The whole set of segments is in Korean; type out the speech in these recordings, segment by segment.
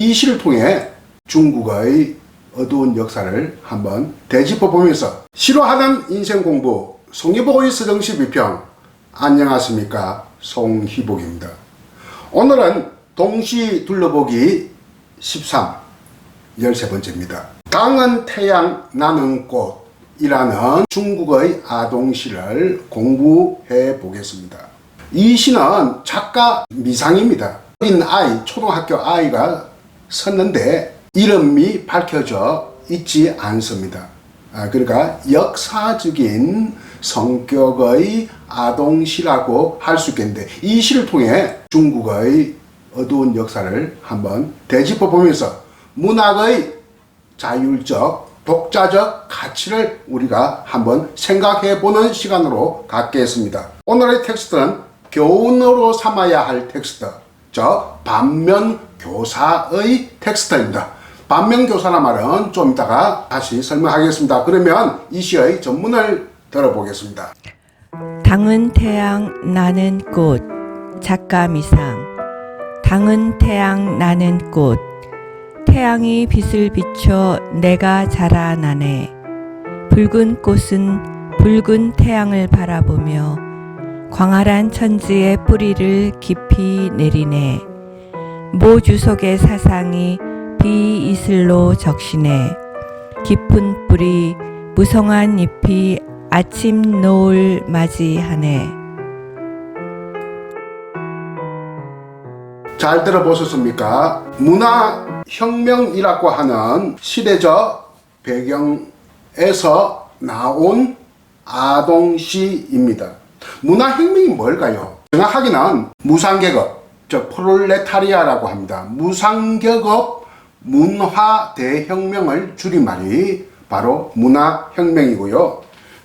이 시를 통해 중국의 어두운 역사를 한번 되짚어 보면서 시로하는 인생 공부 송희복의 서정시 비평. 안녕하십니까, 송희복입니다. 오늘은 동시 둘러보기 13 13번째입니다. 당은 태양 나는 꽃이라는 중국의 아동시를 공부해 보겠습니다. 이 시는 작가 미상입니다. 어린 아이, 초등학교 아이가 썼는데 이름이 밝혀져 있지 않습니다. 그러니까 역사적인 성격의 아동시라고 할 수 있겠는데, 이 시를 통해 중국의 어두운 역사를 한번 되짚어 보면서 문학의 자율적, 독자적 가치를 우리가 한번 생각해 보는 시간으로 갖겠습니다. 오늘의 텍스트는 교훈으로 삼아야 할 텍스트, 즉 반면교사의 텍스트입니다. 반면교사란 말은 좀 이따가 다시 설명하겠습니다. 그러면 이 시의 전문을 들어보겠습니다. 당은 태양 나는 꽃. 작가 미상. 당은 태양 나는 꽃. 태양이 빛을 비춰 내가 자라나네. 붉은 꽃은 붉은 태양을 바라보며 광활한 천지의 뿌리를 깊이 내리네. 모 주석의 사상이 비이슬로 적시네. 깊은 뿌리 무성한 잎이 아침 노을 맞이하네. 잘 들어보셨습니까? 문화혁명이라고 하는 시대적 배경에서 나온 아동시입니다. 문화혁명이 뭘까요? 정확하게는 무상계급, 즉 프롤레타리아라고 합니다. 무상계급 문화대혁명을 줄임말이 바로 문화혁명이고요.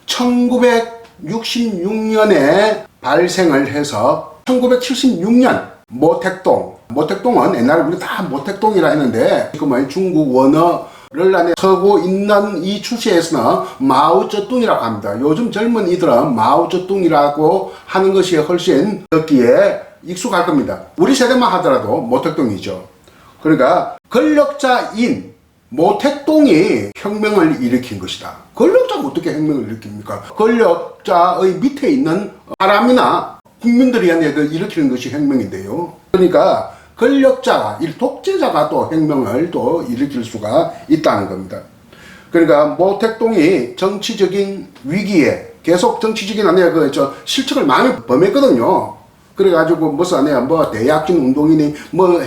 1966년에 발생을 해서 1976년 모택동은 옛날에 우리 다 모택동이라 했는데, 지금은 중국 원어를 안에 서고 있는 이 추세에서는 마오쩌둥이라고 합니다. 요즘 젊은이들은 마오쩌둥이라고 하는 것이 훨씬 듣기에 익숙할 겁니다. 우리 세대만 하더라도 모택동이죠. 그러니까 권력자인 모택동이 혁명을 일으킨 것이다. 권력자가 어떻게 혁명을 일으킵니까? 권력자의 밑에 있는 사람이나 국민들이 일으키는 것이 혁명인데요. 그러니까 권력자가, 독재자가 또 혁명을 또 일으킬 수가 있다는 겁니다. 그러니까 모택동이 정치적인 위기에 계속 정치적인 실책을 많이 범했거든요. 그래가지고 대약진 운동이니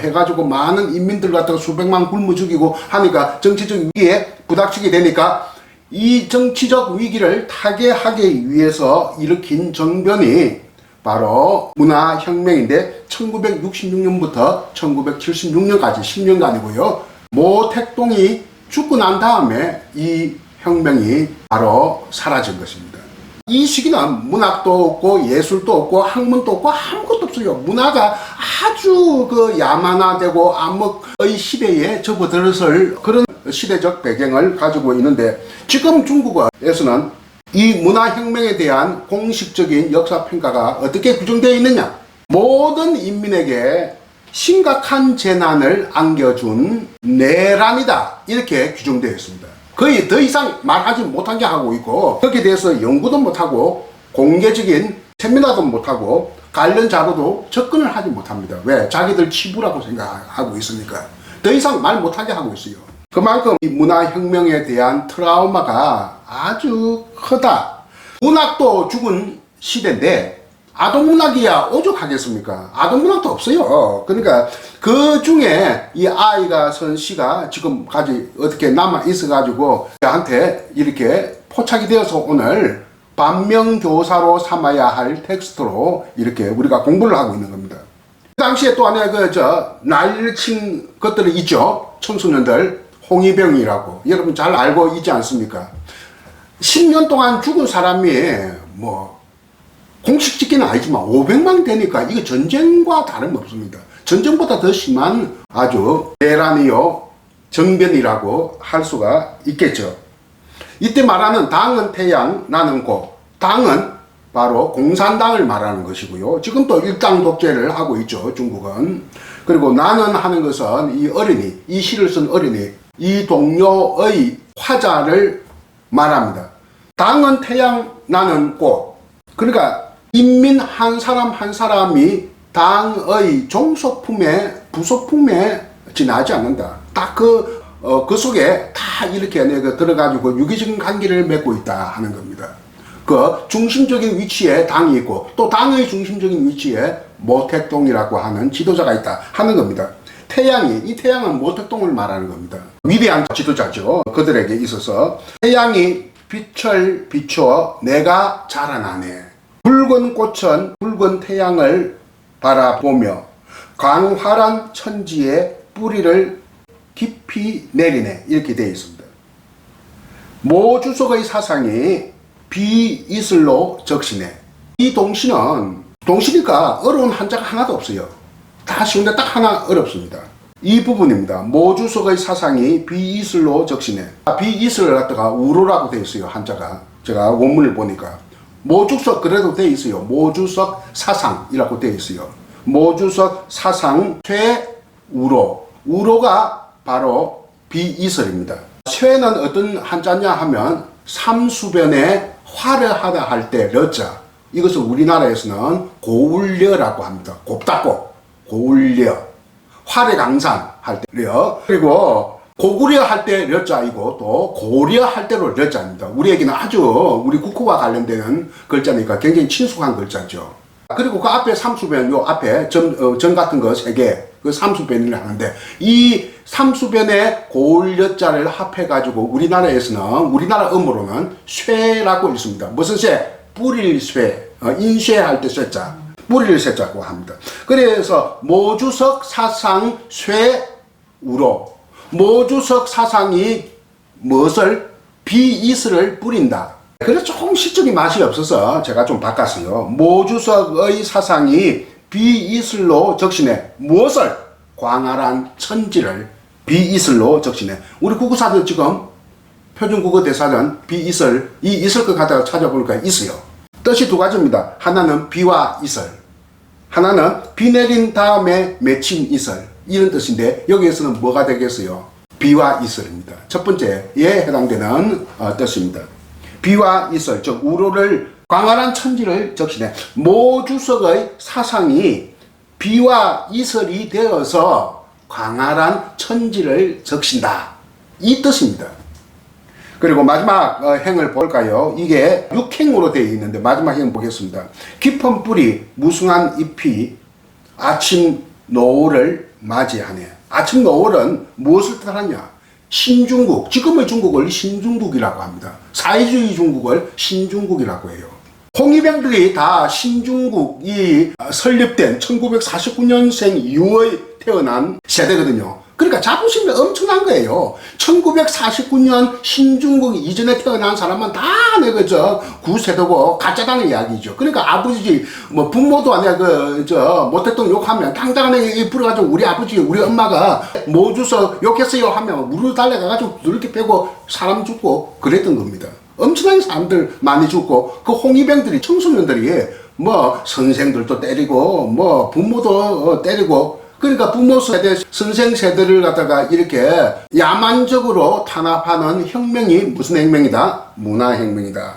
해가지고 많은 인민들 갖다가 수백만 굶어 죽이고 하니까 정치적 위기에 부닥치게 되니까 이 정치적 위기를 타개하기 위해서 일으킨 정변이 바로 문화혁명인데, 1966년부터 1976년까지 10년간이고요. 모택동이 죽고 난 다음에 이 혁명이 바로 사라진 것입니다. 이 시기는 문학도 없고 예술도 없고 학문도 없고 아무것도 없어요. 문화가 아주 야만화되고 암흑의 시대에 접어들었을 그런 시대적 배경을 가지고 있는데, 지금 중국에서는 이 문화혁명에 대한 공식적인 역사평가가 어떻게 규정되어 있느냐? 모든 인민에게 심각한 재난을 안겨준 내란이다, 이렇게 규정되어 있습니다. 거의 더 이상 말하지 못하게 하고 있고, 거기에 대해서 연구도 못하고 공개적인 세미나도 못하고 관련 자료도 접근을 하지 못합니다. 왜? 자기들 치부라고 생각하고 있으니까 더 이상 말 못하게 하고 있어요. 그만큼 이 문화혁명에 대한 트라우마가 아주 크다. 문학도 죽은 시대인데 아동문학이야 오죽하겠습니까? 아동문학도 없어요. 그러니까 그 중에 이 아이가 쓴 시가 지금까지 어떻게 남아 있어가지고 저한테 이렇게 포착이 되어서 오늘 반면교사로 삼아야 할 텍스트로 이렇게 우리가 공부를 하고 있는 겁니다. 그 당시에 또 하나 난리를 친 것들이 있죠. 청소년들, 홍위병이라고 여러분 잘 알고 있지 않습니까? 10년 동안 죽은 사람이 공식적인 아니지만 500만 되니까 이거 전쟁과 다름없습니다. 전쟁보다 더 심한 아주 대란이요, 정변이라고 할 수가 있겠죠. 이때 말하는 당은 태양 나는 꽃, 당은 바로 공산당을 말하는 것이고요. 지금 또 일당 독재를 하고 있죠, 중국은. 그리고 나는 하는 것은 이 어린이, 이 시를 쓴 어린이, 이 동료의 화자를 말합니다. 당은 태양, 나는 꽃. 그러니까 인민 한 사람 한 사람이 당의 종속품에, 부속품에 지나지 않는다. 딱 그 속에 다 이렇게 내가 들어가지고 유기적인 관계를 맺고 있다 하는 겁니다. 그 중심적인 위치에 당이 있고 또 당의 중심적인 위치에 모택동이라고 하는 지도자가 있다 하는 겁니다. 이 태양은 모택동을 말하는 겁니다. 위대한 지도자죠. 그들에게 있어서 태양이 빛을 비추어 내가 자라나네. 붉은 꽃은 붉은 태양을 바라보며 광활한 천지에 뿌리를 깊이 내리네. 이렇게 되어 있습니다. 모 주석의 사상이 비이슬로 적시네. 이 동시니까 어려운 한자가 하나도 없어요. 다 쉬운데 딱 하나 어렵습니다. 이 부분입니다. 모 주석의 사상이 비이슬로 적시네. 비이슬을 갖다가 우로라고 되어 있어요. 한자가. 제가 원문을 보니까. 모주석 그래도 되어 있어요. 모주석 사상이라고 되어 있어요. 모주석 사상 쇠우로. 우로가 바로 비이슬입니다. 쇠는 어떤 한자냐 하면 삼수변에 화려하다 할 때 려자. 이것을 우리나라에서는 고울려라고 합니다. 곱다고 고울려. 화려강산 할 때 려. 그리고 고구려 할 때 려자이고 또 고려 할 때로 려자입니다. 우리에게는 아주 우리 국호와 관련되는 글자니까 굉장히 친숙한 글자죠. 그리고 그 앞에 삼수변, 요 앞에 점 같은 거 3개, 그 삼수변을 하는데, 이 삼수변에 고울여자를 합해가지고 우리나라에서는, 우리나라 음으로는 쇠라고 있습니다. 무슨 쇠? 뿌릴 쇠, 인쇄 할 때 쇠자, 뿌릴 쇠자고 합니다. 그래서 모주석 사상 쇠우로, 모주석 사상이 무엇을? 비이슬을 뿌린다. 그래서 조금 시적인 맛이 없어서 제가 좀 바꿨어요. 모주석의 사상이 비이슬로 적시네. 무엇을? 광활한 천지를 비이슬로 적시네. 우리 국어사전 지금 표준국어 대사전 비이슬, 이 이슬 것 갖다가 찾아보니까 있어요. 뜻이 2가지입니다. 하나는 비와 이슬, 하나는 비 내린 다음에 맺힌 이슬, 이런 뜻인데 여기에서는 뭐가 되겠어요? 비와 이슬입니다. 첫 번째에 해당되는 뜻입니다. 비와 이슬, 즉 우로를 광활한 천지를 적시네. 모주석의 사상이 비와 이슬이 되어서 광활한 천지를 적신다. 이 뜻입니다. 그리고 마지막 행을 볼까요? 이게 6행으로 되어 있는데 마지막 행 보겠습니다. 깊은 뿌리, 무성한 잎이 아침 노을을 맞이하네. 아침 노을은 무엇을 뜻하냐? 신중국, 지금의 중국을 신중국이라고 합니다. 사회주의 중국을 신중국이라고 해요. 홍위병들이 다 신중국이 설립된 1949년생 이후에 태어난 세대거든요. 그러니까 자부심이 엄청난 거예요. 1949년 신중국 이전에 태어난 사람은 다 내가 구세대고 가짜다는 이야기죠. 그러니까 아버지, 부모도 아니야, 모택동 욕하면 당당하게 불어가지고 우리 아버지, 우리 엄마가 모주서 욕했어요 하면 무릎 달려가가지고 이렇게 빼고 사람 죽고 그랬던 겁니다. 엄청나게 사람들 많이 죽고, 그 홍위병들이, 청소년들이 선생들도 때리고, 부모도 때리고, 그러니까 부모 세대, 선생 세대를 갖다가 이렇게 야만적으로 탄압하는 혁명이 무슨 혁명이다? 문화혁명이다.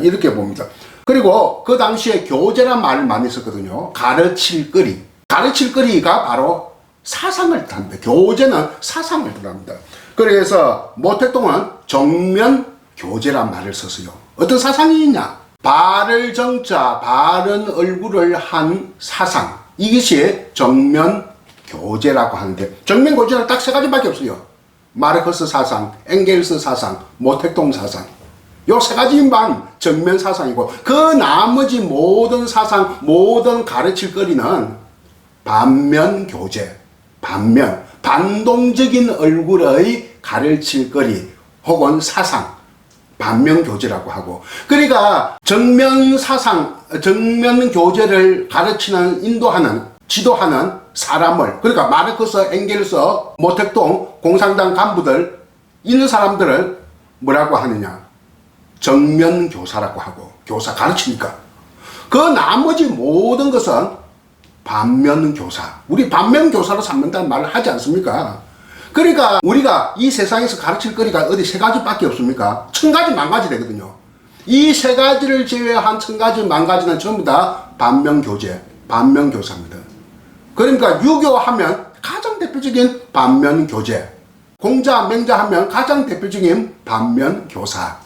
이렇게 봅니다. 그리고 그 당시에 교재란 말을 많이 썼거든요. 가르칠 거리. 가르칠 거리가 바로 사상을 뜻합니다. 교재는 사상을 뜻합니다. 그래서 모택동은 정면 교재란 말을 썼어요. 어떤 사상이 있냐? 바를 정자, 바른 얼굴을 한 사상. 이것이 정면 교재라고 하는데, 정면 교재는 딱 3가지밖에 없어요. 마르크스 사상, 엥겔스 사상, 모택동 사상. 요 3가지만 정면 사상이고, 그 나머지 모든 사상, 모든 가르칠 거리는 반면 교재, 반동적인 얼굴의 가르칠 거리 혹은 사상, 반면 교재라고 하고, 그러니까 정면 사상, 정면 교재를 가르치는, 인도하는, 지도하는 사람을, 그러니까 마르크스, 엥겔스, 모택동, 공산당 간부들, 이런 사람들을 뭐라고 하느냐? 정면 교사라고 하고, 교사 가르치니까. 그 나머지 모든 것은 반면교사. 우리 반면교사로 삼는다는 말을 하지 않습니까? 그러니까 우리가 이 세상에서 가르칠 거리가 어디 세 가지밖에 없습니까? 천 가지 만 가지 되거든요. 이 세 가지를 제외한 천 가지 만 가지는 전부 다 반면교재, 반면교사입니다. 그러니까 유교하면 가장 대표적인 반면교재, 공자, 맹자 하면 가장 대표적인 반면교사.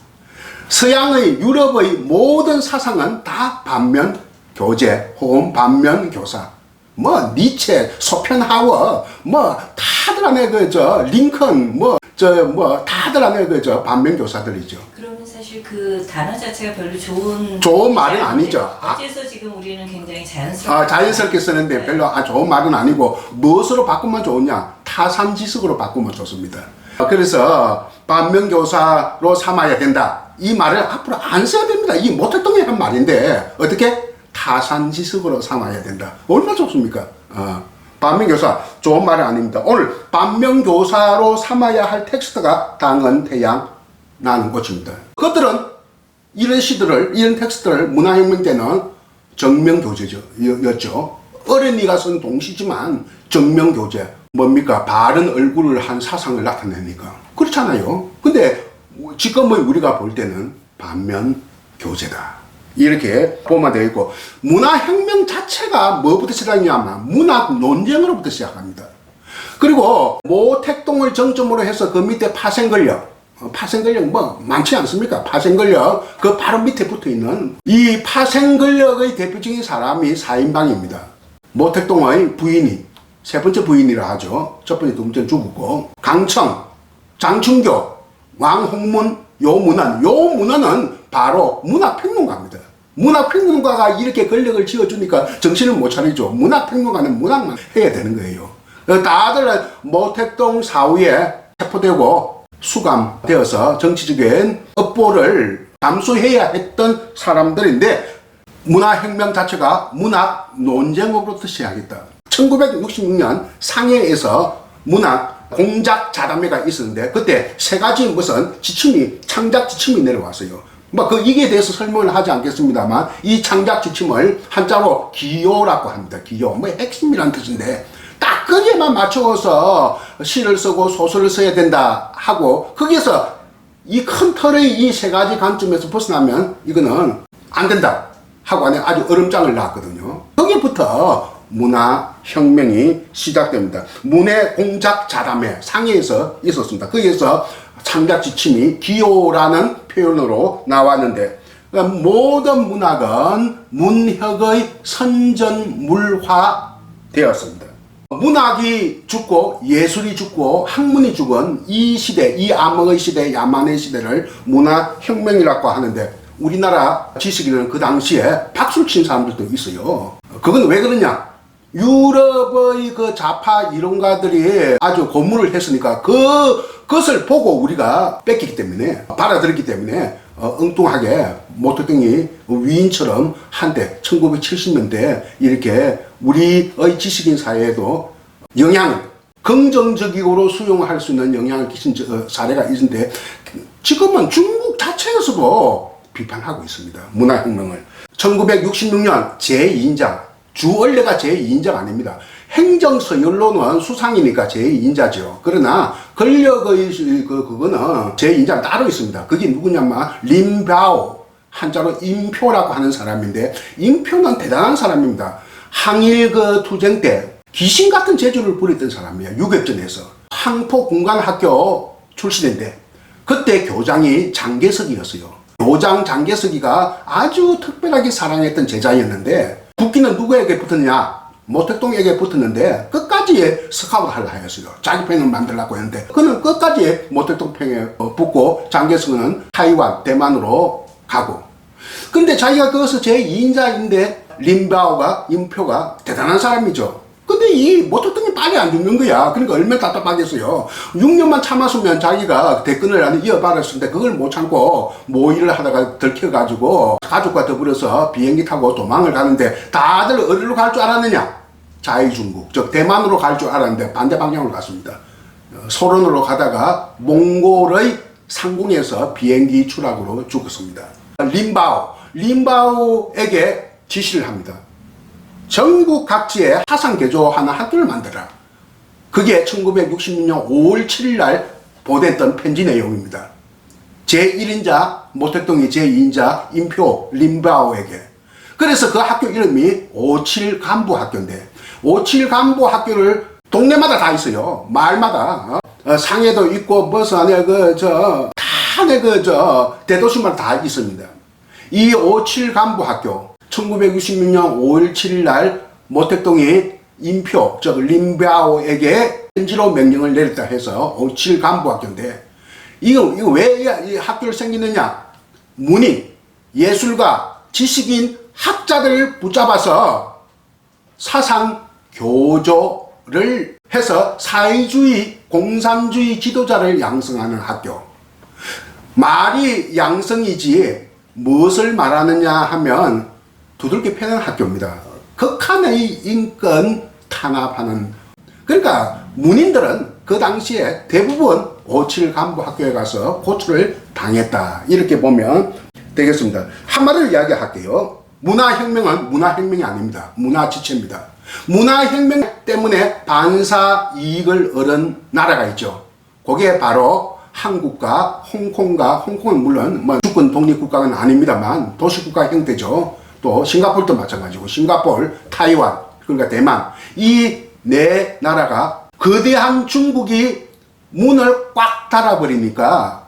서양의 유럽의 모든 사상은 다 반면교재 혹은 반면교사. 뭐 니체, 소펜하워, 뭐 다들 안에 링컨, 다들 안에 반면교사들이죠. 그러면 사실 그 단어 자체가 별로 좋은 말은 아니죠. 어째서 지금 우리는 굉장히 자연스럽게 자연스럽게 쓰는데 네. 별로 좋은 말은 아니고 무엇으로 바꾸면 좋으냐? 타산지식으로 바꾸면 좋습니다. 그래서 반면교사로 삼아야 된다. 이 말을 앞으로 안 써야 됩니다. 이 모택동이 한 말인데 어떻게? 타산지식으로 삼아야 된다. 얼마나 좋습니까? 반면교사 좋은 말은 아닙니다. 오늘 반면교사로 삼아야 할 텍스트가 당은 태양 나는 꽃입니다. 그것들은 이런 시들을 이런 텍스트를 문화혁명 때는 정명교재였죠. 어린이가 쓴 동시지만 정명교재 뭡니까? 바른 얼굴을 한 사상을 나타내니까 그렇잖아요. 근데 지금의 우리가 볼 때는 반면교재다. 이렇게 포함되어 있고 문화혁명 자체가 뭐부터 시작이냐면 문학 논쟁으로부터 시작합니다. 그리고 모택동을 정점으로 해서 그 밑에 파생권력 뭐 많지 않습니까? 파생권력 그 바로 밑에 붙어있는 이 파생권력의 대표적인 사람이 사인방입니다. 모택동의 부인이 세 번째 부인이라 하죠. 첫 번째 두 번째는 죽었고 강청, 장충교, 왕홍문, 요문화는 바로 문학평론가입니다. 문학평론가가 이렇게 권력을 쥐어주니까 정신을 못 차리죠. 문학평론가는 문학만 해야 되는 거예요. 다들 모택동 사후에 체포되고 수감되어서 정치적인 업보를 감수해야 했던 사람들인데 문화혁명 자체가 문학 논쟁으로부터 시작했다. 1966년 상해에서 문학 공작 자담회가 있었는데 그때 세 가지 무슨 창작 지침이 내려왔어요. 이게 대해서 설명을 하지 않겠습니다만 이 창작 지침을 한자로 기요라고 합니다. 기요. 핵심이란 뜻인데 딱 거기에만 맞춰서 시를 쓰고 소설을 써야 된다 하고 거기에서 이 큰 틀의 이 세 가지 관점에서 벗어나면 이거는 안 된다 하고 안에 아주 얼음장을 놨거든요. 거기부터 문화혁명이 시작됩니다. 문해 공작 자담회 상해에서 있었습니다. 거기에서 창작 지침이 기요라는 표현으로 나왔는데 모든 문학은 문혁의 선전물화 되었습니다. 문학이 죽고 예술이 죽고 학문이 죽은 이 시대, 이 암흑의 시대, 야만의 시대를 문화혁명이라고 하는데 우리나라 지식인은 그 당시에 박수를 친 사람들도 있어요. 그건 왜 그러냐? 유럽의 그 좌파 이론가들이 아주 고문을 했으니까 그것을 보고 우리가 뺏기기 때문에 받아들였기 때문에 엉뚱하게 모택동이 위인처럼 한때 1970년대 이렇게 우리의 지식인 사회에도 영향을 긍정적으로 수용할 수 있는 영향을 끼친 사례가 있는데 지금은 중국 자체에서도 비판하고 있습니다. 문화혁명을. 1966년 제2인자 주얼레가 제2인자가 아닙니다. 행정서열로는 수상이니까 제2인자죠. 그러나 권력의 그거는 제2인자가 따로 있습니다. 그게 누구냐면 림바오, 한자로 임표라고 하는 사람인데 임표는 대단한 사람입니다. 항일 투쟁 때 귀신 같은 재주를 부렸던 사람이에요. 유격전에서. 항포군관학교 출신인데 그때 교장이 장개석이었어요. 교장 장개석이가 아주 특별하게 사랑했던 제자였는데 국기는 누구에게 붙었냐? 모택동에게 붙었는데 끝까지 스카우트 하려 하였어요. 자기 편을 만들려고 했는데 그는 끝까지 모택동 편에 붙고 장개석은 타이완, 대만으로 가고 근데 자기가 거기서 제2인자인데 림바오가, 임표가 대단한 사람이죠. 근데 이 모택동이 빨리 안 죽는 거야. 그러니까 얼마나 답답하겠어요. 6년만 참았으면 자기가 대권을 이어받았을 때 그걸 못 참고 모의를 하다가 들켜가지고 가족과 더불어서 비행기 타고 도망을 가는데 다들 어디로 갈 줄 알았느냐? 자유중국, 즉 대만으로 갈 줄 알았는데 반대 방향으로 갔습니다. 소련으로 가다가 몽골의 상공에서 비행기 추락으로 죽었습니다. 림바오에게 지시를 합니다. 전국 각지에 화상 개조하는 학교를 만들어라. 그게 1966년 5월 7일 날 보냈던 편지 내용입니다. 제1인자 모택동의 제2인자 임표 림바오에게. 그래서 그 학교 이름이 57 간부 학교인데 57 간부 학교를 동네마다 다 있어요. 마을마다 상해도 있고 무슨 안에 대도시마다 다 있습니다. 이 57 간부 학교 1966년 5월 7일 날 모택동의 임표 즉 림바오에게 편지로 명령을 내렸다 해서 57 간부 학교인데 이거 왜 이 학교를 생기느냐? 문인, 예술가, 지식인, 학자들을 붙잡아서 사상 교조를 해서 사회주의, 공산주의 지도자를 양성하는 학교. 말이 양성이지 무엇을 말하느냐 하면 두들겨 패는 학교입니다. 극한의 인권 탄압하는. 그러니까 문인들은 그 당시에 대부분 57 간부 학교에 가서 고초를 당했다. 이렇게 보면 되겠습니다. 한마디로 이야기할게요. 문화혁명은 문화혁명이 아닙니다. 문화지체입니다. 문화혁명 때문에 반사 이익을 얻은 나라가 있죠. 그게 바로 한국과 홍콩은 물론 주권 독립국가는 아닙니다만 도시국가 형태죠. 또 싱가포르도 마찬가지고 싱가포르, 타이완, 그러니까 대만 이 네 나라가 거대한 중국이 문을 꽉 닫아버리니까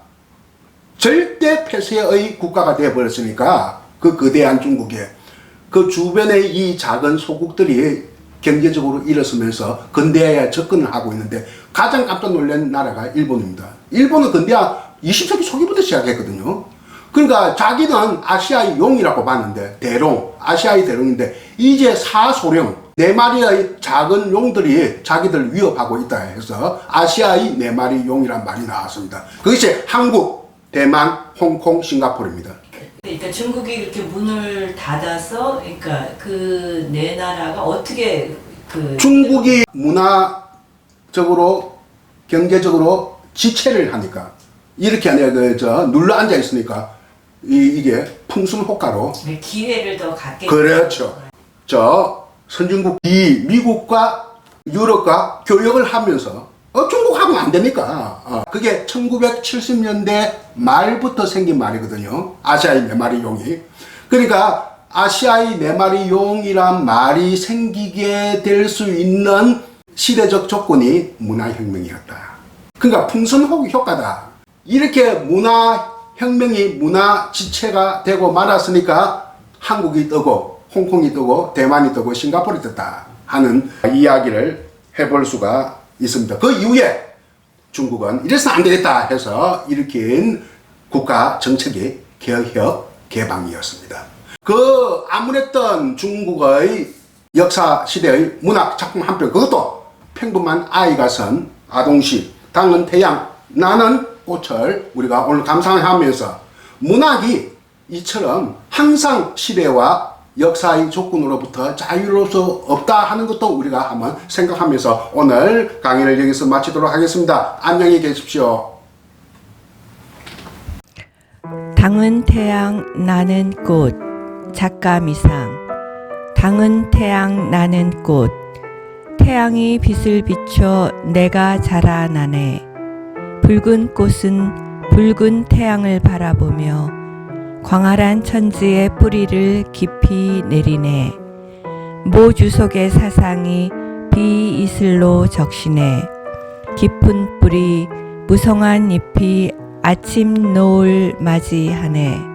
절대 폐쇄의 국가가 되어버렸으니까 그 거대한 중국에 그 주변의 이 작은 소국들이 경제적으로 일어서면서 근대화에 접근을 하고 있는데 가장 깜짝 놀란 나라가 일본입니다. 일본은 근대화 20세기 초기부터 시작했거든요. 그러니까 자기는 아시아의 용이라고 봤는데 대롱, 아시아의 대롱인데 이제 사소령 4마리의 작은 용들이 자기들 위협하고 있다 해서 아시아의 4마리 용이란 말이 나왔습니다. 그것이 한국, 대만, 홍콩, 싱가포르입니다. 그러니까 중국이 이렇게 문을 닫아서 그러니까 그 네 나라가 어떻게 중국이 문화적으로 경제적으로 지체를 하니까 이렇게 아니라 눌러 앉아 있으니까 이게 풍선 효과로 기회를 더 갖게 그렇죠. 선진국 미국과 유럽과 교역을 하면서 중국하고는 안 되니까 그게 1970년대 말부터 생긴 말이거든요. 아시아의 4마리 용이. 그러니까 아시아의 4마리 용이란 말이 생기게 될 수 있는 시대적 조건이 문화혁명이었다. 그러니까 풍선 효과다. 이렇게 문화혁명이 문화지체가 되고 말았으니까 한국이 뜨고 홍콩이 뜨고 대만이 뜨고 싱가포르이 떴다 하는 이야기를 해볼 수가 있습니다. 그 이후에 중국은 이래서는 안 되겠다 해서 일으킨 국가 정책이 개혁 개방이었습니다. 그 암울했던 중국의 역사 시대의 문학 작품 한 편, 그것도 평범한 아이가 쓴 아동시 당은 태양 나는 꽃을 우리가 오늘 감상하면서 문학이 이처럼 항상 시대와 역사의 조건으로부터 자유로울 수 없다 하는 것도 우리가 한번 생각하면서 오늘 강의를 여기서 마치도록 하겠습니다. 안녕히 계십시오. 당은 태양 나는 꽃 작가 미상. 당은 태양 나는 꽃 태양이 빛을 비춰 내가 자라나네. 붉은 꽃은 붉은 태양을 바라보며 광활한 천지의 뿌리를 깊이 내리네. 모 주석의 사상이 비이슬로 적시네. 깊은 뿌리 무성한 잎이 아침 노을 맞이하네.